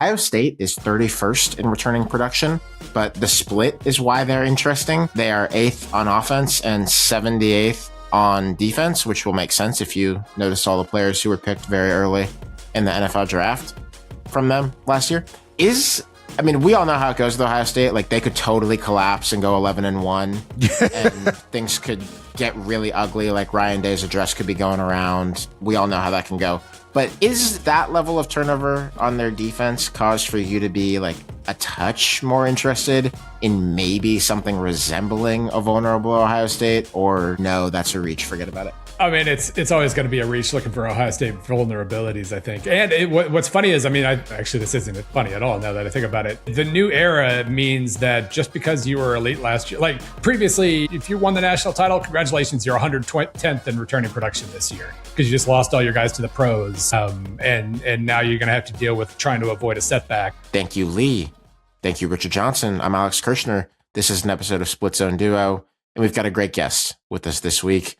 Ohio State is 31st in returning production, but the split is why they're interesting. They are 8th on offense and 78th on defense, which will make sense if you notice all the players who were picked very early in the NFL draft from them last year. We all know how it goes with Ohio State. Like, they could totally collapse and go 11-1, and things could get really ugly. Like, Ryan Day's address could be going around. We all know how that can go. But is that level of turnover on their defense cause for you to be like a touch more interested in maybe something resembling a vulnerable Ohio State? Or no, that's a reach, forget about it? I mean, it's always going to be a reach looking for Ohio State vulnerabilities, I think. And what's funny is, actually, this isn't funny at all now that I think about it. The new era means that just because you were elite last year, like previously, if you won the national title, congratulations, you're 110th in returning production this year because you just lost all your guys to the pros. And now you're going to have to deal with trying to avoid a setback. Thank you, Lee. Thank you, Richard Johnson. I'm Alex Kirshner. This is an episode of Split Zone Duo, and we've got a great guest with us this week.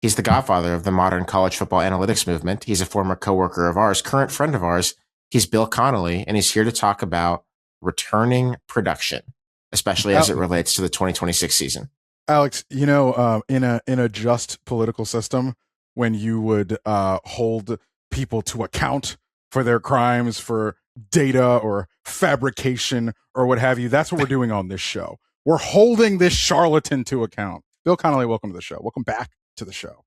He's the godfather of the modern college football analytics movement. He's a former coworker of ours, current friend of ours. He's Bill Connelly, and he's here to talk about returning production, especially as it relates to the 2026 season. Alex, in a just political system, when you would hold people to account for their crimes, for data or fabrication or what have you, that's what we're doing on this show. We're holding this charlatan to account. Bill Connelly, welcome to the show. Welcome back to the show.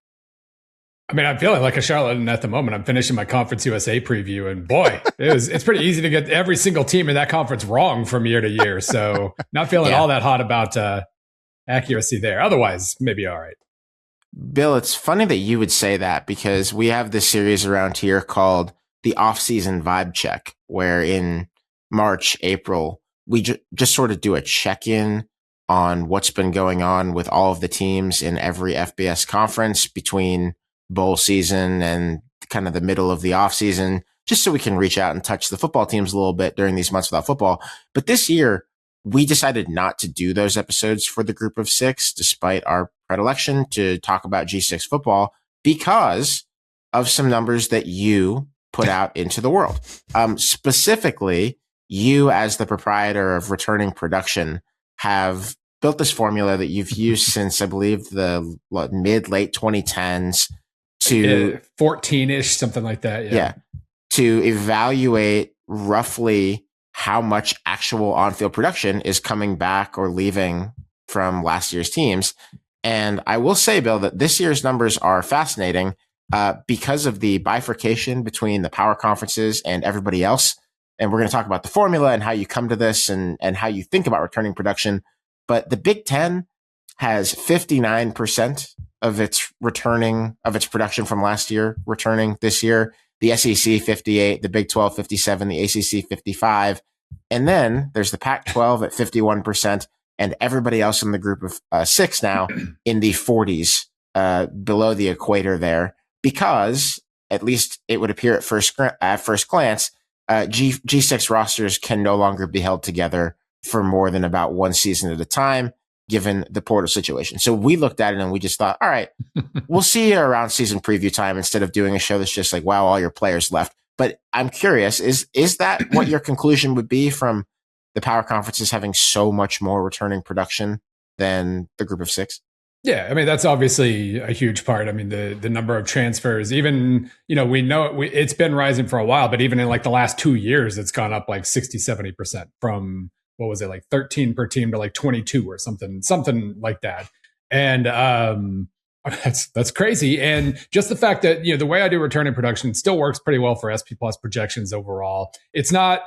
I'm feeling like a charlatan at the moment. I'm finishing my Conference USA preview, and boy, it's pretty easy to get every single team in that conference wrong from year to year. So not feeling all that hot about accuracy there. Otherwise, maybe all right. Bill, it's funny that you would say that because we have this series around here called the Off-Season Vibe Check, where in March, April, we just sort of do a check-in on what's been going on with all of the teams in every FBS conference between bowl season and kind of the middle of the off season, just so we can reach out and touch the football teams a little bit during these months without football. But this year, we decided not to do those episodes for the group of six, despite our predilection to talk about G6 football, because of some numbers that you put out into the world. Specifically, you as the proprietor of Returning Production have built this formula that you've used since, I believe, the mid-late 2010s to 14-ish, something like that. Yeah. To evaluate roughly how much actual on-field production is coming back or leaving from last year's teams. And I will say, Bill, that this year's numbers are fascinating because of the bifurcation between the power conferences and everybody else. And we're going to talk about the formula and how you come to this and how you think about returning production. But the Big Ten has 59% of its production from last year returning this year. The SEC 58, the Big 12 57, the ACC 55, and then there's the Pac-12 at 51%, and everybody else in the group of six now in the 40s, below the equator there, because at least it would appear at first glance, G6 rosters can no longer be held together for more than about one season at a time, given the portal situation. So we looked at it and we just thought, all right, we'll see you around season preview time instead of doing a show that's just like, wow, all your players left. But I'm curious, is that what your conclusion would be from the power conferences having so much more returning production than the group of six? Yeah, that's obviously a huge part. The number of transfers, even, we know it's been rising for a while, but even in like the last 2 years, it's gone up like 60, 70% from, what was it, like 13 per team to like 22 or something like that. And that's crazy. And just the fact that, the way I do returning production still works pretty well for SP Plus projections overall. It's not,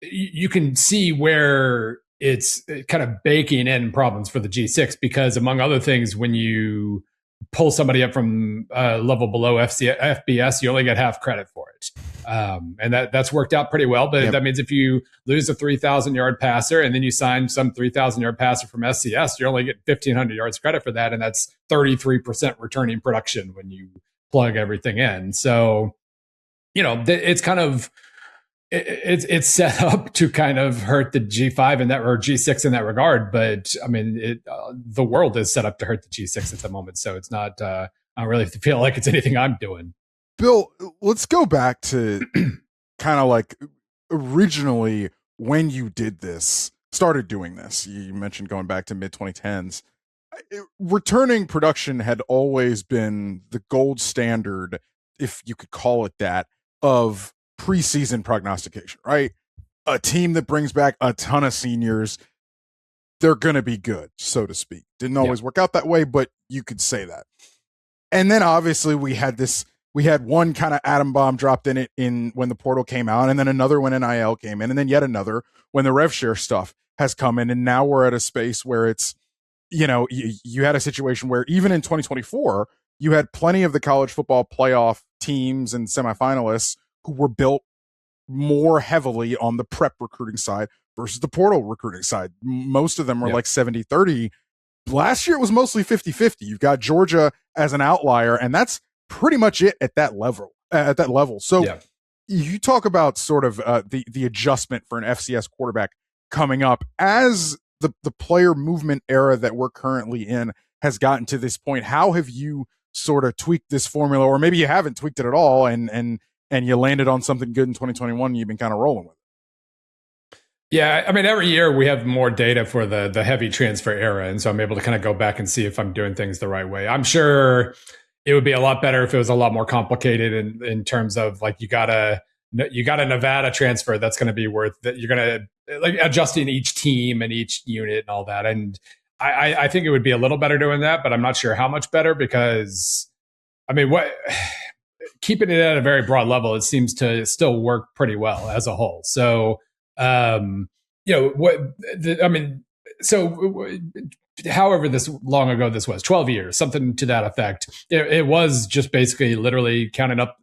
you can see where it's kind of baking in problems for the G6 because, among other things, when you pull somebody up from level below FBS, you only get half credit for it. And that's worked out pretty well. But that means if you lose a 3,000-yard passer and then you sign some 3,000-yard passer from SCS, you're only getting 1,500 yards credit for that. And that's 33% returning production when you plug everything in. So, it's kind of, it's set up to kind of hurt the G5 in that, or G6 in that regard. But the world is set up to hurt the G6 at the moment. So it's not, I don't really feel like it's anything I'm doing. Bill, let's go back to kind of like originally, when you started doing this, you mentioned going back to mid 2010s, returning production had always been the gold standard, if you could call it that, of preseason prognostication, right? A team that brings back a ton of seniors, they're going to be good, so to speak. Didn't always work out that way, but you could say that. And then obviously we had one kind of atom bomb dropped in when the portal came out, and then another when NIL came in, and then yet another when the rev share stuff has come in. And now we're at a space where it's, you had a situation where even in 2024, you had plenty of the college football playoff teams and semifinalists who were built more heavily on the prep recruiting side versus the portal recruiting side. Most of them were like 70-30. Last year, it was mostly 50-50. You've got Georgia as an outlier, and that's pretty much it at that level. So you talk about sort of the adjustment for an FCS quarterback coming up as the player movement era that we're currently in has gotten to this point. How have you sort of tweaked this formula, or maybe you haven't tweaked it at all, and you landed on something good in 2021 and you've been kind of rolling with it? Yeah, I mean, every year we have more data for the heavy transfer era, and so I'm able to kind of go back and see if I'm doing things the right way. I'm sure it would be a lot better if it was a lot more complicated in terms of like you got a Nevada transfer that's going to be worth that you're going to like adjusting each team and each unit and all that. And I think it would be a little better doing that, but I'm not sure how much better, because I mean, keeping it at a very broad level, it seems to still work pretty well as a whole. So, however this long ago this was, 12 years, something to that effect. It was just basically literally counting up,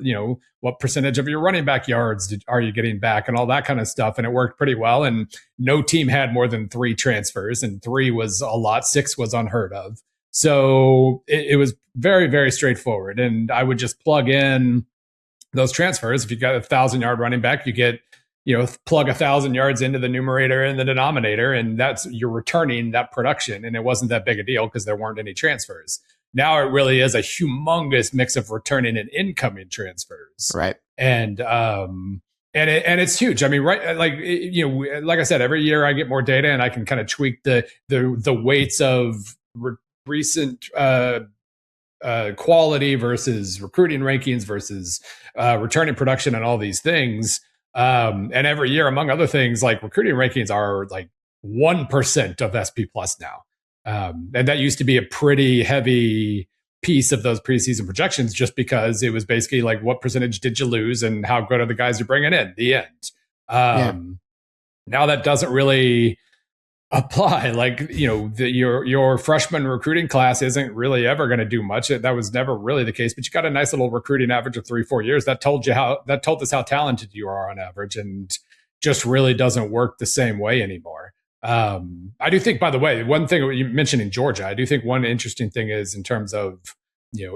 what percentage of your running back yards are you getting back and all that kind of stuff. And it worked pretty well. And no team had more than 3 transfers, and 3 was a lot. 6 was unheard of. So it was very, very straightforward. And I would just plug in those transfers. If you got 1,000-yard running back, you get, plug 1,000 yards into the numerator and the denominator, and you're returning that production. And it wasn't that big a deal because there weren't any transfers. Now it really is a humongous mix of returning and incoming transfers. Right. And it's huge. I mean, right. Like I said, every year I get more data and I can kind of tweak the weights of recent quality versus recruiting rankings versus returning production and all these things. And every year, among other things, like recruiting rankings are like 1% of SP Plus now. And that used to be a pretty heavy piece of those preseason projections, just because it was basically like, what percentage did you lose and how good are the guys you're bringing in? The end. Now that doesn't really apply. Like, your freshman recruiting class isn't really ever going to do much. That was never really the case, but you got a nice little recruiting average of 3-4 years. That told us how talented you are on average, and just really doesn't work the same way anymore. I do think, by the way, one thing you mentioned in Georgia, I do think one interesting thing is in terms of,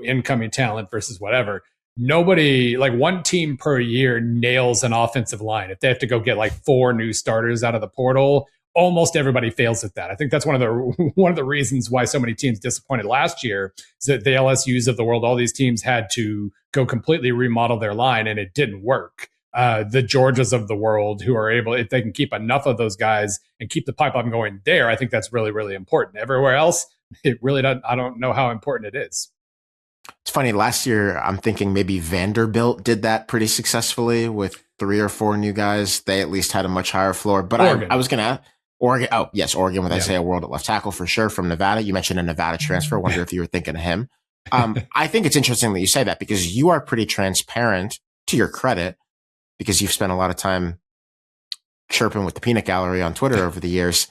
incoming talent versus whatever. Nobody, like one team per year, nails an offensive line. If they have to go get like 4 new starters out of the portal, almost everybody fails at that. I think that's one of the reasons why so many teams disappointed last year, is that the LSUs of the world, all these teams had to go completely remodel their line, and it didn't work. The Georgias of the world, who are able, if they can keep enough of those guys and keep the pipeline going there, I think that's really, really important. Everywhere else, it really doesn't. I don't know how important it is. It's funny. Last year, I'm thinking maybe Vanderbilt did that pretty successfully with 3 or 4 new guys. They at least had a much higher floor. But I was going to Oregon. Oh, yes, Oregon with Isaiah World at left tackle for sure from Nevada. You mentioned a Nevada transfer. I wonder if you were thinking of him. I think it's interesting that you say that, because you are pretty transparent, to your credit, because you've spent a lot of time chirping with the peanut gallery on Twitter over the years.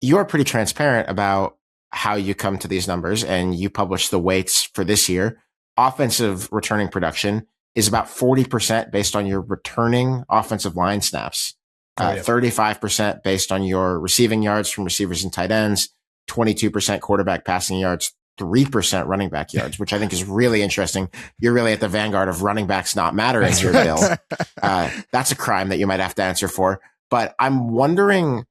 You are pretty transparent about how you come to these numbers, and you publish the weights for this year. Offensive returning production is about 40% based on your returning offensive line snaps, 35% based on your receiving yards from receivers and tight ends, 22% quarterback passing yards, 3% running back yards, which I think is really interesting. You're really at the vanguard of running backs not mattering here, Bill. That's a crime that you might have to answer for. But I'm wondering,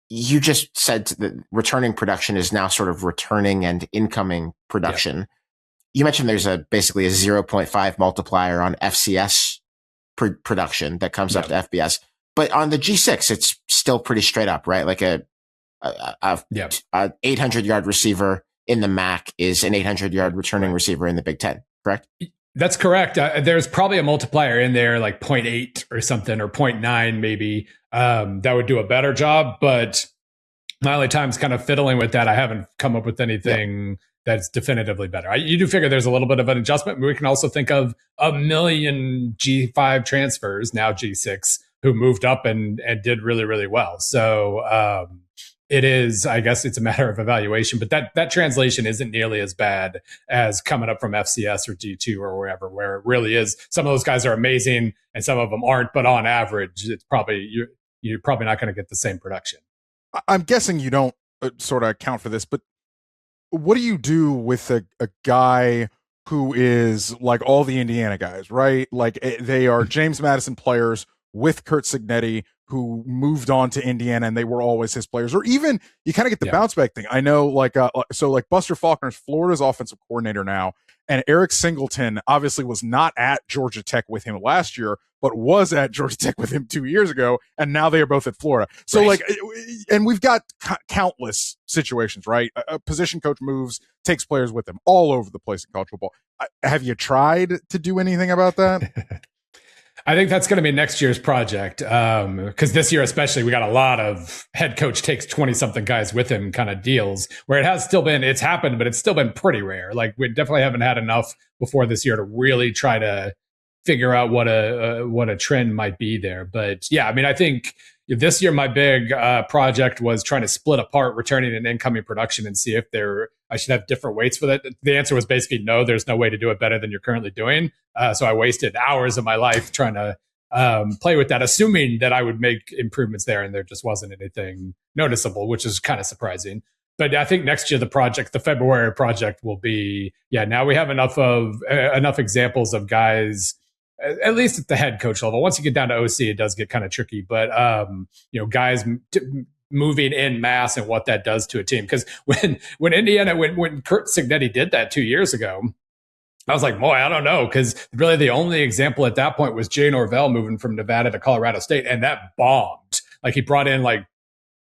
you just said that returning production is now sort of returning and incoming production. You mentioned there's basically a 0.5 multiplier on FCS production that comes up to FBS. But on the G6, it's still pretty straight up, right? Like a 800-yard receiver in the MAC is an 800-yard returning receiver in the Big Ten, correct? That's correct. There's probably a multiplier in there, like 0.8 or something, or 0.9 maybe, that would do a better job. But my only time's kind of fiddling with that. I haven't come up with anything that's definitively better. You do figure there's a little bit of an adjustment. But we can also think of a million G5 transfers, now G6, who moved up and did really, really well. So it is, I guess it's a matter of evaluation, but that translation isn't nearly as bad as coming up from FCS or D2 or wherever, where it really is. Some of those guys are amazing and some of them aren't, but on average, it's probably, you're probably not going to get the same production. I'm guessing you don't sort of account for this, but what do you do with a guy who is like all the Indiana guys, right? Like they are James Madison players with Curt Cignetti, who moved on to Indiana and they were always his players, or even you kind of get the bounce back thing. I know like Buster Faulkner's Florida's offensive coordinator now, and Eric Singleton obviously was not at Georgia Tech with him last year, but was at Georgia Tech with him 2 years ago. And now they are both at Florida. So and we've got countless situations, right? A position coach moves, takes players with them all over the place in college football. Have you tried to do anything about that? I think that's going to be next year's project. Because this year, especially, we got a lot of head coach takes 20-something guys with him kind of deals where it has still been, it's happened, but it's still been pretty rare. Like we definitely haven't had enough before this year to really try to figure out what a trend might be there. But yeah, I mean, I think this year, my big project was trying to split apart returning and incoming production and see if I should have different weights for that. The answer was basically no, there's no way to do it better than you're currently doing. So I wasted hours of my life trying to play with that, assuming that I would make improvements there. And there just wasn't anything noticeable, which is kind of surprising. But I think next year, the February project will be, now we have enough examples of guys, at least at the head coach level. Once you get down to OC, it does get kind of tricky. But guys moving in mass and what that does to a team. Because when Indiana, when Curt Cignetti did that 2 years ago, I was like, boy, I don't know. Because really the only example at that point was Jay Norvell moving from Nevada to Colorado State, and that bombed. Like he brought in like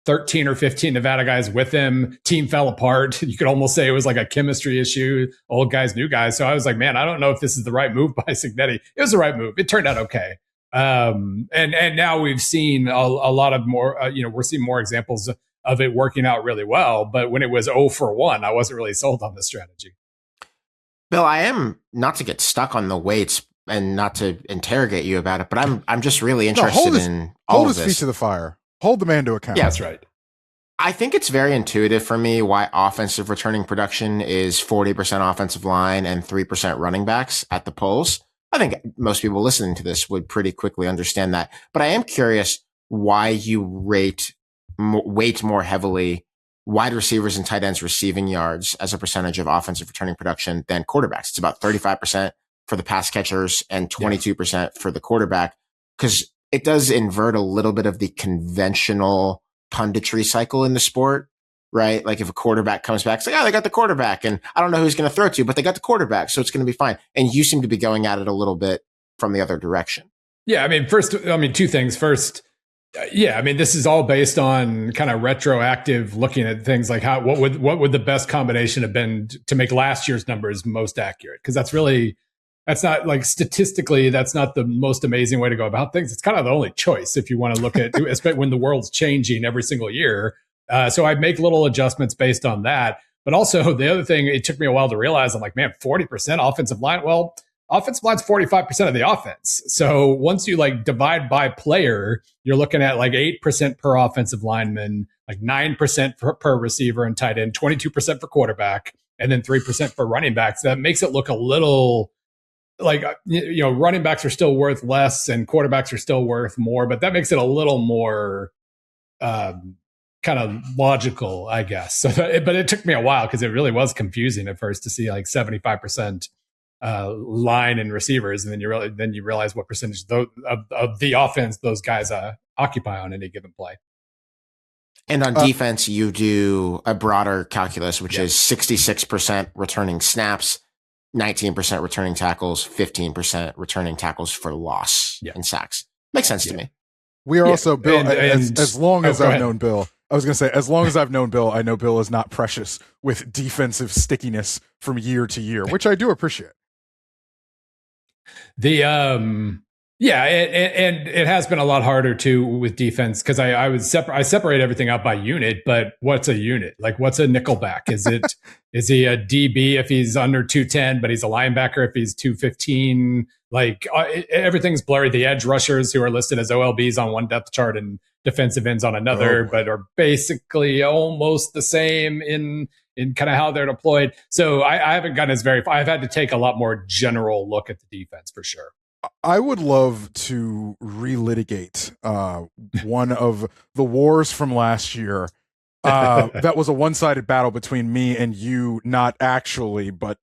13 or 15 Nevada guys with him. Team fell apart. You could almost say it was like a chemistry issue, old guys, new guys. So I was like, man, I don't know if this is the right move by Cignetti. It was the right move. It turned out okay. And now we've seen a lot of more, we're seeing more examples of it working out really well. But when it was 0 for 1, I wasn't really sold on this strategy. Bill, I am, not to get stuck on the weights and not to interrogate you about it, but I'm just really interested in all of this. Hold his feet to the fire. Hold the man to account. Yeah, that's right. I think it's very intuitive for me why offensive returning production is 40% offensive line and 3% running backs at the polls. I think most people listening to this would pretty quickly understand that. But I am curious why you weight more heavily wide receivers and tight ends receiving yards as a percentage of offensive returning production than quarterbacks. It's about 35% for the pass catchers and 22% for the quarterback, because it does invert a little bit of the conventional punditry cycle in the sport, right? Like if a quarterback comes back, it's like, they got the quarterback and I don't know who's going to throw to, but they got the quarterback, so it's going to be fine. And you seem to be going at it a little bit from the other direction. Yeah. I mean, two things. First, this is all based on kind of retroactive looking at things like what would the best combination have been to make last year's numbers most accurate? Because that's not like statistically, that's not the most amazing way to go about things. It's kind of the only choice if you want to look at, especially when the world's changing every single year. So I'd make little adjustments based on that. But also the other thing, it took me a while to realize, I'm like, man, 40% offensive line. Well, offensive line's 45% of the offense. So once you like divide by player, you're looking at like 8% per offensive lineman, like 9% per receiver and tight end, 22% for quarterback, and then 3% for running backs. That makes it look a little like, running backs are still worth less and quarterbacks are still worth more, but that makes it a little more kind of logical, I guess. So, but it took me a while because it really was confusing at first to see like 75% line and receivers, and then you realize what percentage of the offense those guys occupy on any given play. And on defense, you do a broader calculus, which is 66% returning snaps, 19% returning tackles, 15% returning tackles for loss and sacks. Makes sense to me. We are also, Bill, as long as I've known Bill, I was going to say, as long as I've known Bill, I know Bill is not precious with defensive stickiness from year to year, which I do appreciate. And it has been a lot harder too with defense because I separate everything out by unit, but what's a unit? Like, what's a nickelback? Is he a DB if he's under 210, but he's a linebacker if he's 215? Like, everything's blurry. The edge rushers who are listed as OLBs on one depth chart and defensive ends on another, but are basically almost the same in kind of how they're deployed. So I haven't gotten as very far. I've had to take a lot more general look at the defense for sure. I would love to relitigate one of the wars from last year. That was a one-sided battle between me and you, not actually, but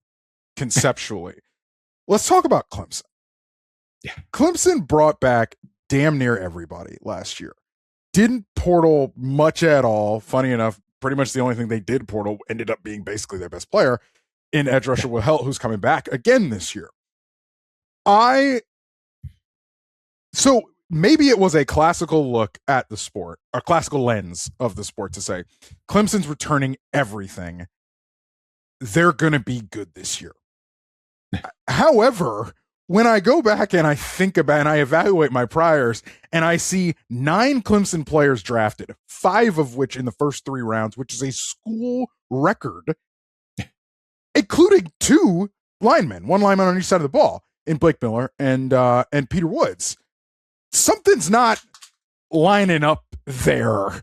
conceptually. Let's talk about Clemson. Yeah. Clemson brought back damn near everybody last year. Didn't portal much at all. Funny enough, pretty much the only thing they did portal ended up being basically their best player in edge rusher Will Helt, who's coming back again this year. So maybe it was a classical look at the sport, a classical lens of the sport to say, Clemson's returning everything. They're going to be good this year. However, when I go back and I think about and I evaluate my priors and I see 9 Clemson players drafted, 5 of which in the first 3 rounds, which is a school record, including 2 linemen, 1 lineman on each side of the ball in Blake Miller and Peter Woods. Something's not lining up there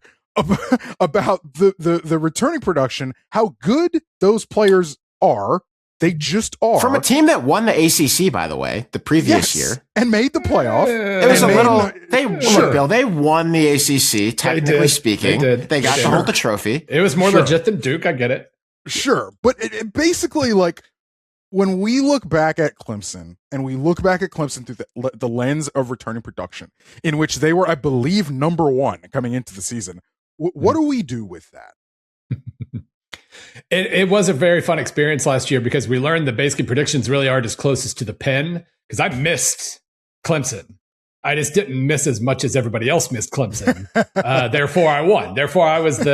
about the returning production, how good those players are. They just are. From a team that won the ACC, by the way, the previous year. And made the playoff. It was Bill, they won the ACC, technically speaking. They got to hold the trophy. It was more legit than Duke, I get it. Sure. But it basically, like, when we look back at Clemson, and we look back at Clemson through the lens of returning production, in which they were, I believe, number 1 coming into the season, what do we do with that? It was a very fun experience last year because we learned that basically predictions really are just closest to the pin. Because I missed Clemson, I just didn't miss as much as everybody else missed Clemson. Therefore, I won. Therefore, I was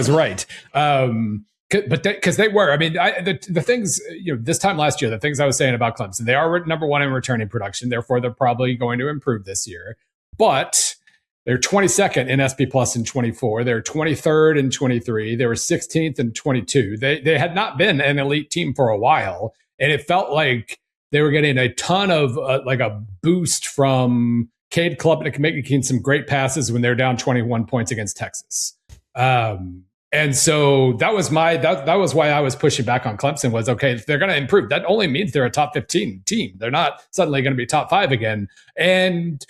right. But because they were, I mean, the things, this time last year, the things I was saying about Clemson, they are number 1 in returning production. Therefore, they're probably going to improve this year. But they're 22nd in SP Plus in 24. They're 23rd in 23. They were 16th in 22. They had not been an elite team for a while, and it felt like they were getting a ton of like a boost from Cade Klubnik making some great passes when they're down 21 points against Texas. And so that was that was why I was pushing back on Clemson was, okay, if they're going to improve, that only means they're a top 15 team. They're not suddenly going to be top 5 again. And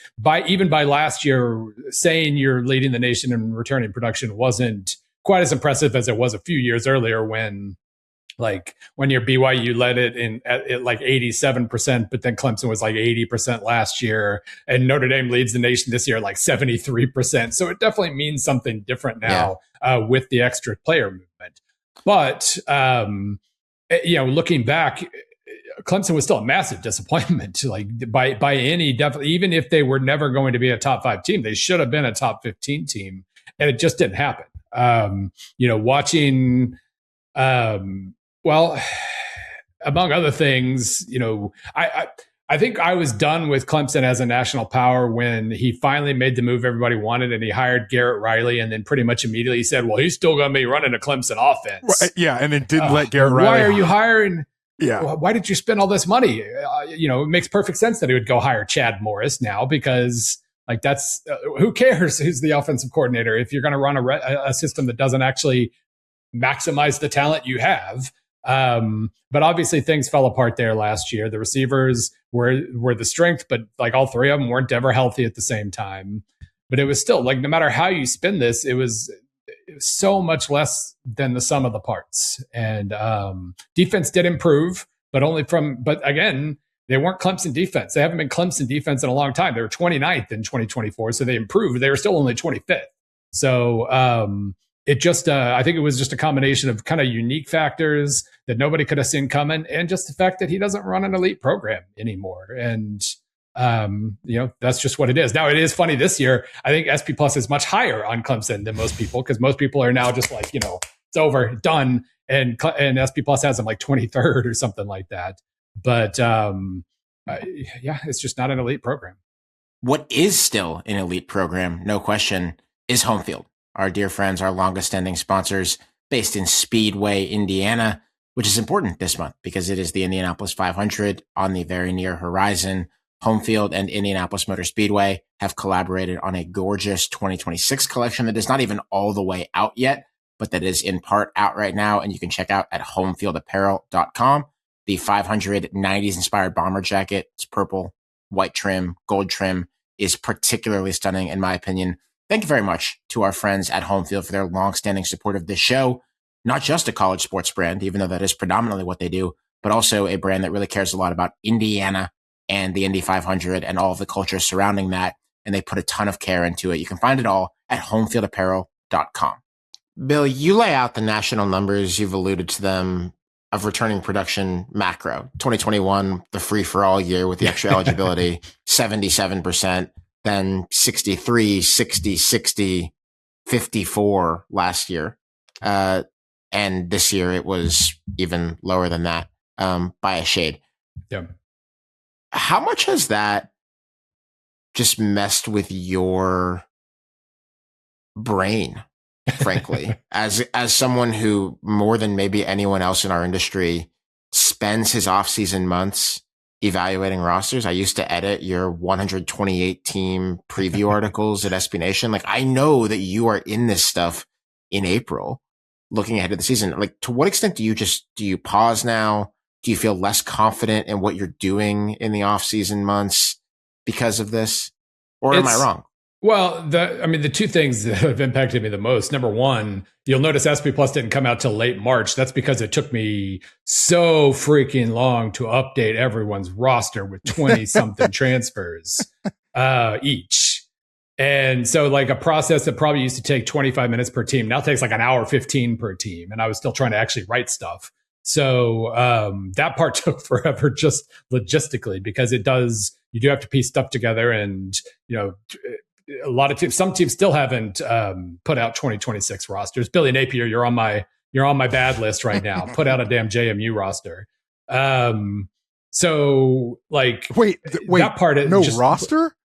even by last year, saying you're leading the nation in returning production wasn't quite as impressive as it was a few years earlier when your BYU led it at like 87%, but then Clemson was like 80% last year, and Notre Dame leads the nation this year at like 73%. So it definitely means something different now with the extra player movement. But looking back, Clemson was still a massive disappointment. Like by any definitely, even if they were never going to be a top 5 team, they should have been a top 15 team, and it just didn't happen. Watching. Well, among other things, I think I was done with Clemson as a national power when he finally made the move everybody wanted and he hired Garrett Riley, and then pretty much immediately said, well, he's still going to be running a Clemson offense. Right, yeah, and then didn't let Garrett Riley. Why are you hiring? Yeah. Why did you spend all this money? It makes perfect sense that he would go hire Chad Morris now because that's who cares who's the offensive coordinator if you're going to run a system that doesn't actually maximize the talent you have. But obviously things fell apart there last year. The receivers were the strength, but like all 3 of them weren't ever healthy at the same time. But it was still like, no matter how you spin this, it was so much less than the sum of the parts. And defense did improve, but again, they weren't Clemson defense. They haven't been Clemson defense in a long time. They were 29th in 2024, so they improved. They were still only 25th. So it just, I think it was just a combination of kind of unique factors that nobody could have seen coming, and just the fact that he doesn't run an elite program anymore. And, that's just what it is. Now, it is funny this year. I think SP Plus is much higher on Clemson than most people, because most people are now just like, it's over, done. And SP Plus has them like 23rd or something like that. But it's just not an elite program. What is still an elite program, no question, is Home Field. Our dear friends, our longest standing sponsors, based in Speedway, Indiana, which is important this month because it is the Indianapolis 500 on the very near horizon. Home Field and Indianapolis Motor Speedway have collaborated on a gorgeous 2026 collection that is not even all the way out yet, but that is in part out right now, and you can check out at homefieldapparel.com. The 500 90s inspired bomber jacket, it's purple, white trim, gold trim, is particularly stunning in my opinion. Thank you very much to our friends at Home Field for their long-standing support of this show. Not just a college sports brand, even though that is predominantly what they do, but also a brand that really cares a lot about Indiana and the Indy 500 and all of the culture surrounding that. And they put a ton of care into it. You can find it all at homefieldapparel.com. Bill, you lay out the national numbers, you've alluded to them, of returning production macro. 2021, the free-for-all year with the extra eligibility, 77%, then 63, 60, 60, 54 last year. And this year it was even lower than that, by a shade. Yeah. How much has that just messed with your brain, frankly, as someone who more than maybe anyone else in our industry spends his off-season months evaluating rosters? I used to edit your 128 team preview articles at SB Nation. Like, I know that you are in this stuff in April, looking ahead to the season. Like, to what extent do you pause now? Do you feel less confident in what you're doing in the off-season months because of this? Or am I wrong? Well, the two things that have impacted me the most. Number one, you'll notice SP Plus didn't come out till late March. That's because it took me so freaking long to update everyone's roster with 20 something transfers each. And so like a process that probably used to take 25 minutes per team now takes like an hour 15 per team. And I was still trying to actually write stuff. So that part took forever just logistically, because you do have to piece stuff together. And, a lot of teams, some teams still haven't put out 2026 rosters. Billy Napier, you're on my bad list right now. Put out a damn JMU roster. So like, wait, that part is no roster?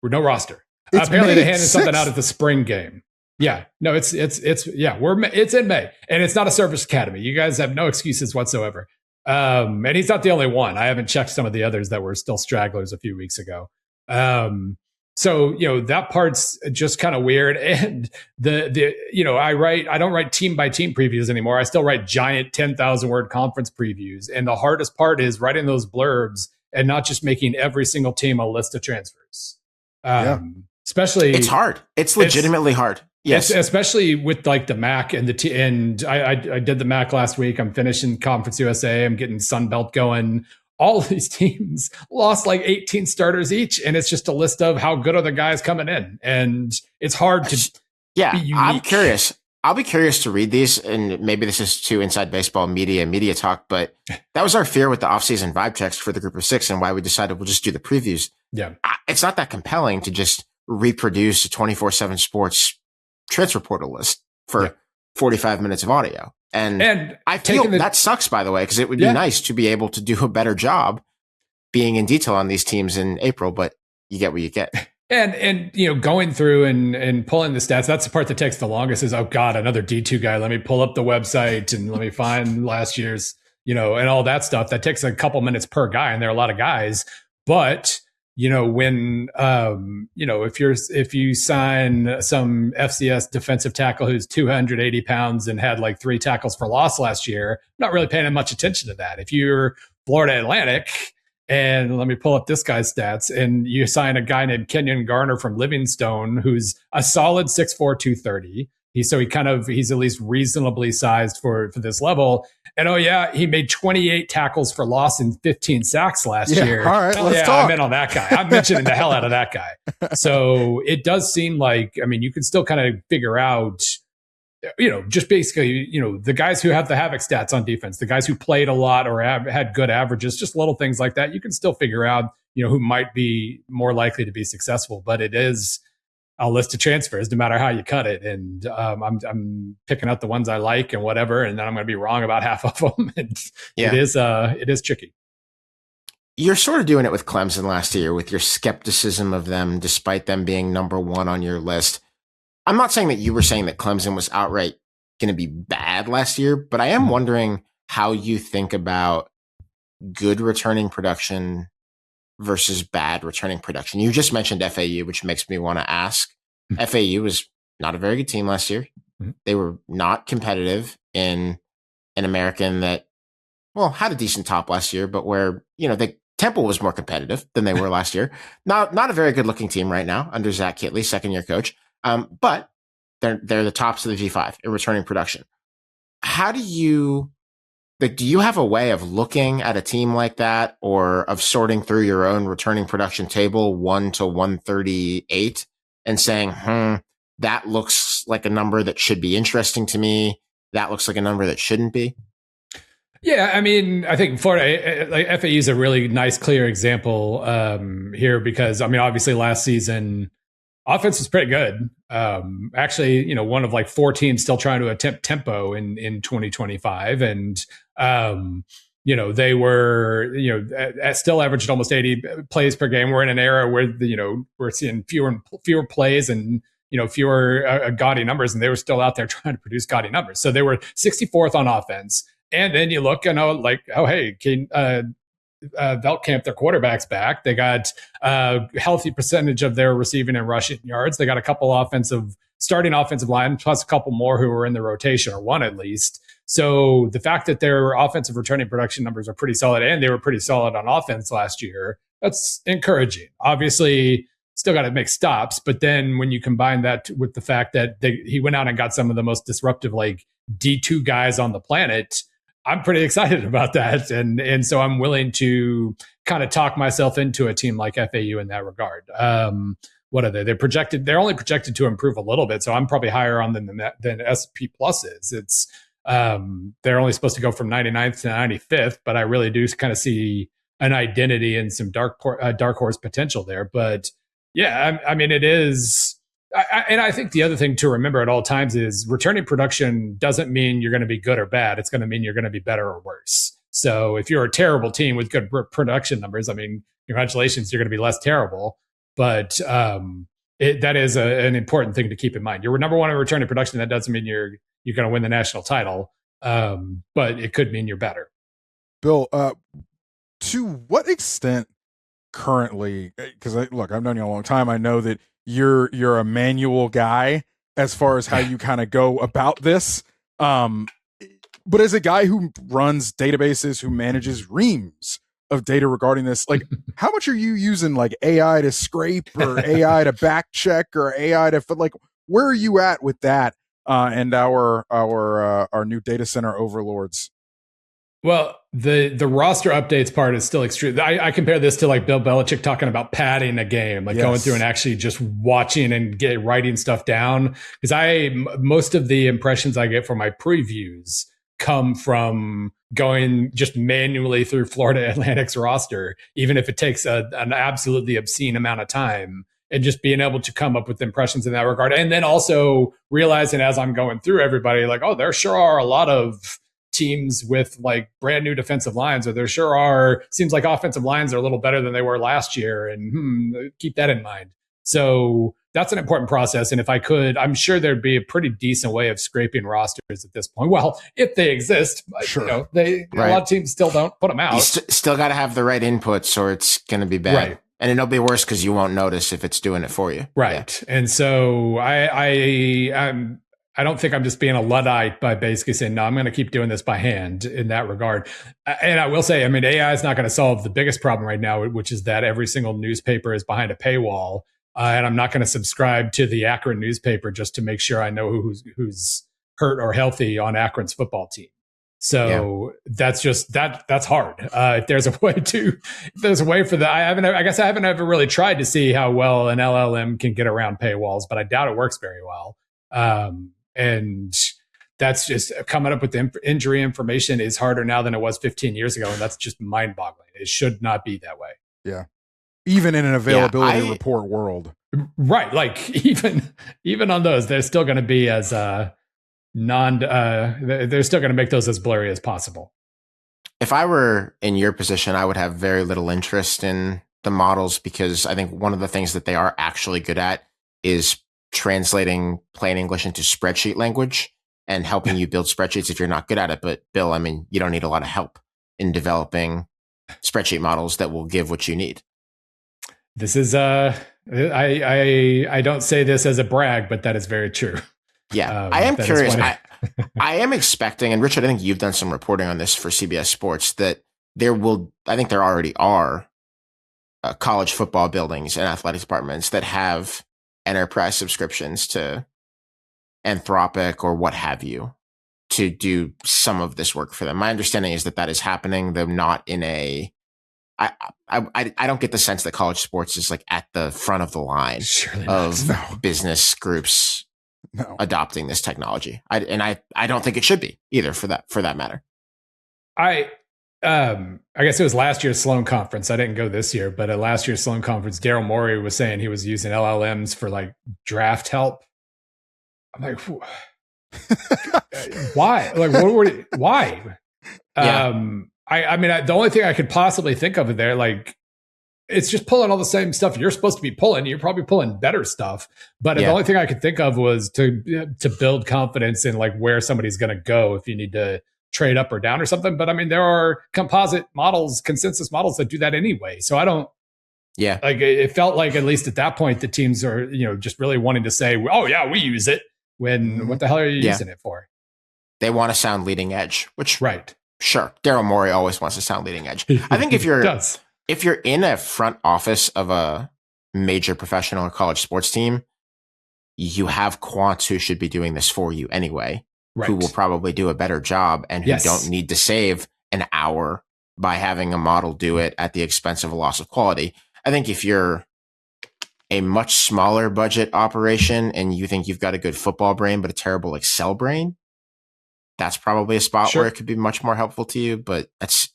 No roster. It's apparently May they handed 6th. something out at the spring game. Yeah, no, it's in May, and it's not a service academy. You guys have no excuses whatsoever. And he's not the only one. I haven't checked some of the others that were still stragglers a few weeks ago. So that part's just kind of weird. And I don't write team by team previews anymore. I still write giant 10,000 word conference previews. And the hardest part is writing those blurbs and not just making every single team a list of transfers. Especially, it's hard. It's legitimately hard. Yes, especially with like the MAC and and I did the MAC last week. I'm finishing Conference USA. I'm getting Sunbelt going. All of these teams lost like 18 starters each, and it's just a list of how good are the guys coming in, and it's hard to. Yeah, be unique. I'm curious. I'll be curious to read these, and maybe this is too inside baseball media talk, but that was our fear with the offseason vibe checks for the group of six, and why we decided we'll just do the previews. Yeah, it's not that compelling to just reproduce a 24/7 sports transfer portal list for 45 minutes of audio. And I feel that sucks, by the way, because it would be nice to be able to do a better job being in detail on these teams in April, but you get what you get. And going through and pulling the stats, that's the part that takes the longest is, oh God, another D2 guy. Let me pull up the website and let me find last year's, and all that stuff. That takes a couple minutes per guy, and there are a lot of guys. But when if you sign some FCS defensive tackle who's 280 pounds and had like 3 tackles for loss last year, I'm not really paying much attention to that. If you're Florida Atlantic, and let me pull up this guy's stats, and you sign a guy named Kenyon Garner from Livingstone, who's a solid 6'4", 230. He's at least reasonably sized for this level. And he made 28 tackles for loss and 15 sacks last year. All right, let's talk. I'm in on that guy. I'm mentioning the hell out of that guy. So it does seem like, you can still kind of figure out just basically, the guys who have the havoc stats on defense, the guys who played a lot or had good averages, just little things like that, you can still figure out, who might be more likely to be successful. But it is a list of transfers, no matter how you cut it. And I'm picking out the ones I like and whatever, and then I'm going to be wrong about half of them. And it is tricky. You're sort of doing it with Clemson last year with your skepticism of them, despite them being number one on your list. I'm not saying that you were saying that Clemson was outright going to be bad last year, but I am wondering how you think about good returning production versus bad returning production. You just mentioned FAU, which makes me want to ask. FAU was not a very good team last year. They were not competitive in an American that, had a decent top last year, but where, Temple was more competitive than they were last year. Not a very good looking team right now under Zach Kitley, second year coach. But they're the tops of the G5 in returning production. How do you have a way of looking at a team like that, or of sorting through your own returning production table 1 to 138 and saying, that looks like a number that should be interesting to me. That looks like a number that shouldn't be. Yeah, I mean, I think Florida, like FAU is a really nice, clear example here because, obviously last season, offense was pretty good. Actually, one of like 4 teams still trying to attempt tempo in 2025. And, they were, still averaged almost 80 plays per game. We're in an era where, we're seeing fewer plays and, fewer gaudy numbers, and they were still out there trying to produce gaudy numbers. So they were 64th on offense. And then you look and Veltkamp, their quarterback's back. They got a healthy percentage of their receiving and rushing yards. They got a couple starting offensive line, plus a couple more who were in the rotation, or one at least. So the fact that their offensive returning production numbers are pretty solid, and they were pretty solid on offense last year, that's encouraging. Obviously, still got to make stops. But then when you combine that with the fact that he went out and got some of the most disruptive, like D2 guys on the planet, I'm pretty excited about that. And so I'm willing to kind of talk myself into a team like FAU in that regard. What are they? They're only projected to improve a little bit. So I'm probably higher on them than SP Plus is. It's, they're only supposed to go from 99th to 95th, but I really do kind of see an identity and some dark horse potential there. But yeah, it is. And I think the other thing to remember at all times is returning production doesn't mean you're going to be good or bad. It's going to mean you're going to be better or worse. So if you're a terrible team with good production numbers, congratulations, you're going to be less terrible. But that is an important thing to keep in mind. You're number one in returning production. That doesn't mean you're going to win the national title, but it could mean you're better. Bill, to what extent currently, because I've known you a long time, I know that you're a manual guy as far as how you kind of go about this. But as a guy who runs databases, who manages reams of data regarding this, like how much are you using like AI to scrape or AI to back check or AI to where are you at with that and our new data center overlords? Well, the roster updates part is still extreme. I compare this to like Bill Belichick talking about padding a game, like going through and actually just watching and writing stuff down. Because most of the impressions I get from my previews come from going just manually through Florida Atlantic's roster, even if it takes an absolutely obscene amount of time, and just being able to come up with impressions in that regard. And then also realizing as I'm going through everybody, like, oh, there sure are a lot of teams with like brand new defensive lines, or there sure are, seems like offensive lines are a little better than they were last year. And keep that in mind. So that's an important process. And if I could, I'm sure there'd be a pretty decent way of scraping rosters at this point. Well, if they exist, sure. A lot of teams still don't put them out. You still got to have the right inputs or it's going to be bad. Right. And it'll be worse because you won't notice if it's doing it for you. Right. Yeah. And so I don't think I'm just being a Luddite by basically saying, no, I'm going to keep doing this by hand in that regard. And I will say, AI is not going to solve the biggest problem right now, which is that every single newspaper is behind a paywall. And I'm not going to subscribe to the Akron newspaper just to make sure I know who's hurt or healthy on Akron's football team. So that's just that's hard. If there's a way for that, I guess I haven't ever really tried to see how well an LLM can get around paywalls, but I doubt it works very well. And that's just coming up with the injury information is harder now than it was 15 years ago. And that's just mind boggling. It should not be that way. Yeah. Even in an availability report world. Right. Like even on those, they're still going to be as they're still going to make those as blurry as possible. If I were in your position, I would have very little interest in the models, because I think one of the things that they are actually good at is translating plain English into spreadsheet language and helping you build spreadsheets if you're not good at it. But Bill, I mean, you don't need a lot of help in developing spreadsheet models that will give what you need. This is I don't say this as a brag, but that is very true. Yeah, I am curious. I am expecting, and Richard, I think you've done some reporting on this for CBS Sports, that I think there already are college football buildings and athletic departments that have enterprise subscriptions to Anthropic or what have you to do some of this work for them. My understanding is that is happening, though not in a. I don't get the sense that college sports is like at the front of the line of business groups adopting this technology. I don't think it should be either for that matter. I guess it was last year's Sloan conference. I didn't go this year, but at last year's Sloan conference, Daryl Morey was saying he was using LLMs for like draft help. I'm like, why? Like, why? Yeah. I mean, the only thing I could possibly think of there, like, it's just pulling all the same stuff you're supposed to be pulling. You're probably pulling better stuff. But the only thing I could think of was to build confidence in like where somebody's going to go if you need to trade up or down or something. But I mean, there are composite models, consensus models that do that anyway. So I don't. Yeah. Like, it felt like at least at that point, the teams are, just really wanting to say, oh, yeah, we use it. When what the hell are you using it for? They want to sound leading edge, which right. Sure. Daryl Morey always wants to sound leading edge. I think if you're in a front office of a major professional or college sports team, you have quants who should be doing this for you anyway, who will probably do a better job and who don't need to save an hour by having a model do it at the expense of a loss of quality. I think if you're a much smaller budget operation and you think you've got a good football brain but a terrible Excel brain, that's probably a spot where it could be much more helpful to you. But that's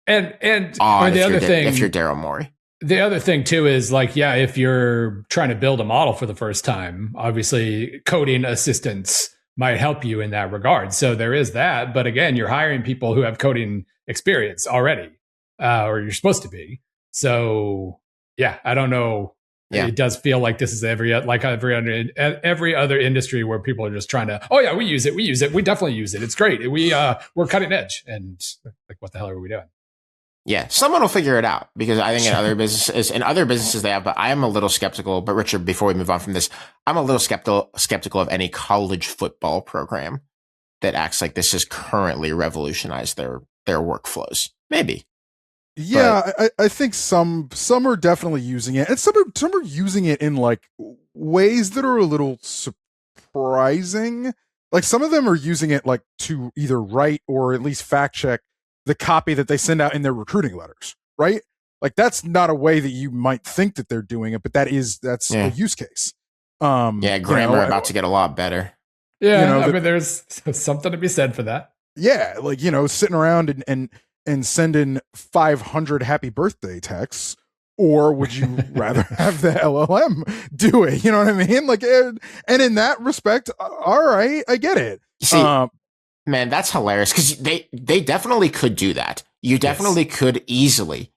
and odd the other thing, if you're Daryl Morey. The other thing too is like, if you're trying to build a model for the first time, obviously coding assistants might help you in that regard. So there is that. But again, you're hiring people who have coding experience already, or you're supposed to be. So I don't know. Yeah. It does feel like this is every other industry where people are just trying to, we use it. We definitely use it. It's great. We're cutting edge. And like, what the hell are we doing? Yeah, someone will figure it out, because I think in other businesses they have, but I am a little skeptical. But Richard, before we move on from this, I'm a little skeptical of any college football program that acts like this has currently revolutionized their workflows. Maybe. Yeah, I think some are definitely using it, and some are using it in like ways that are a little surprising. Like some of them are using it like to either write or at least fact check the copy that they send out in their recruiting letters, right? Like that's not a way that you might think that they're doing it, but that's a use case. Grammar about to get a lot better. Yeah, I mean, there's something to be said for that. Yeah, like sitting around and sending 500 happy birthday texts, or would you rather have the LLM do it? You know what I mean? Like, and in that respect, all right, I get it. See, man, that's hilarious, because they definitely could do that. You definitely could easily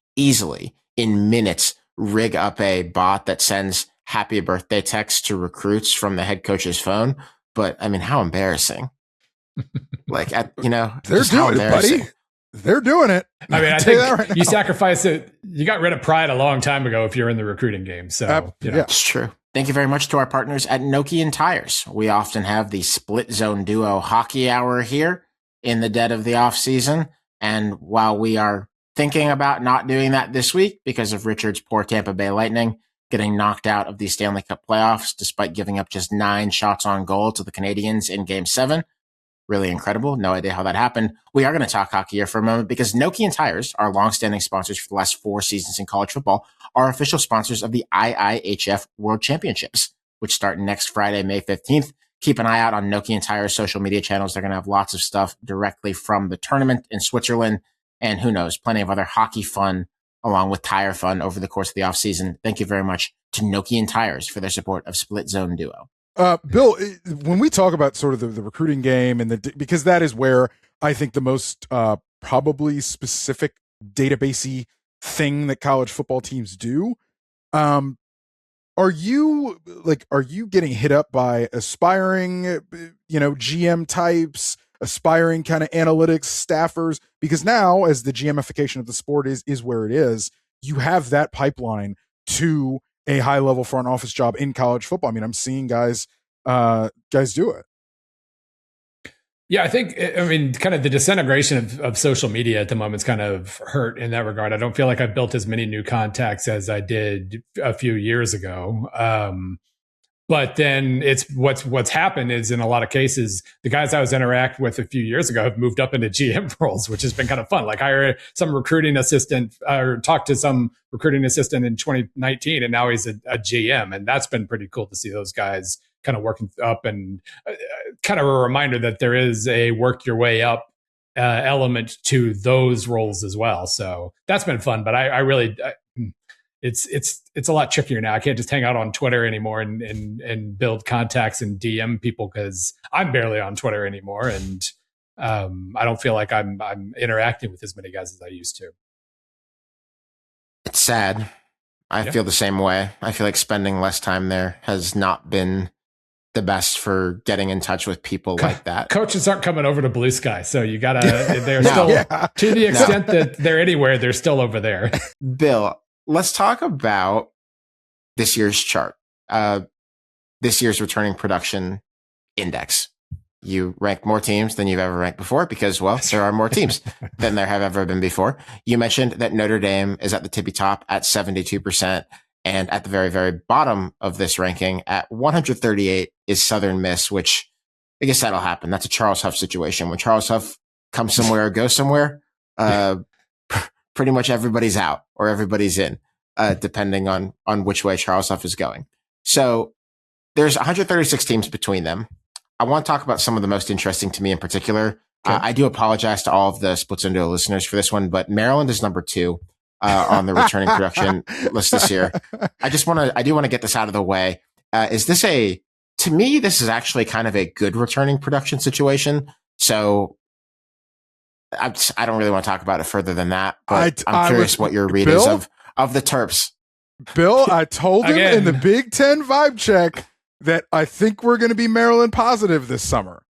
in minutes rig up a bot that sends happy birthday texts to recruits from the head coach's phone. But I mean, how embarrassing! Like, they're doing it, buddy. They're doing it. I mean, I think you sacrifice it. You got rid of pride a long time ago if you're in the recruiting game. So, It's true. Thank you very much to our partners at Nokian Tires. We often have the split zone duo hockey hour here in the dead of the off season. And while we are thinking about not doing that this week because of Richard's poor Tampa Bay Lightning getting knocked out of the Stanley Cup playoffs, despite giving up just 9 shots on goal to the Canadiens in Game 7, really incredible. No idea how that happened. We are going to talk hockey here for a moment, because Nokian Tires, our longstanding sponsors for the last 4 seasons in college football, are official sponsors of the IIHF World Championships, which start next Friday, May 15th. keep an eye out on Nokian Tire's social media channels. They're going to have lots of stuff directly from the tournament in Switzerland. And who knows, plenty of other hockey fun along with tire fun over the course of the offseason. Thank you very much to Nokian Tires for their support of Split Zone Duo. Bill, when we talk about sort of the recruiting game because that is where I think the most probably specific databasey thing that college football teams do, are you getting hit up by aspiring, GM types, aspiring kind of analytics staffers? Because now, as the GMification of the sport is where it is, you have that pipeline to a high level front office job in college football. I mean, I'm seeing guys do it. Yeah, I think, kind of the disintegration of social media at the moment is kind of hurt in that regard. I don't feel like I've built as many new contacts as I did a few years ago. But then it's what's happened is, in a lot of cases, the guys I was interacting with a few years ago have moved up into GM roles, which has been kind of fun. Like, I hired some recruiting assistant or talked to some recruiting assistant in 2019, and now he's a GM. And that's been pretty cool to see those guys kind of working up, and kind of a reminder that there is a work your way up element to those roles as well. So that's been fun. But I really, it's a lot trickier now. I can't just hang out on Twitter anymore and build contacts and DM people, because I'm barely on Twitter anymore, and I don't feel like I'm interacting with as many guys as I used to. It's sad. I feel the same way. I feel like spending less time there has not been the best for getting in touch with people like that. Coaches aren't coming over to Blue Sky, so you gotta. They're still to the extent that they're anywhere, they're still over there. Bill, let's talk about this year's chart. This year's returning production index. You rank more teams than you've ever ranked before because, well, there are more teams than there have ever been before. You mentioned that Notre Dame is at the tippy top at 72%. And at the very, very bottom of this ranking at 138 is Southern Miss, which I guess that'll happen. That's a Charles Huff situation. When Charles Huff comes somewhere or goes somewhere, pretty much everybody's out or everybody's in, depending on which way Charles Huff is going. So there's 136 teams between them. I want to talk about some of the most interesting to me in particular. Okay. I do apologize to all of the Split Zone Duo listeners for this one, but Maryland is number 2. On the returning production list this year. I do want to get this out of the way. To me, this is actually kind of a good returning production situation. So I don't really want to talk about it further than that, but I'm curious what your read is of the Terps. Bill, I told him in the Big Ten vibe check that I think we're going to be Maryland positive this summer.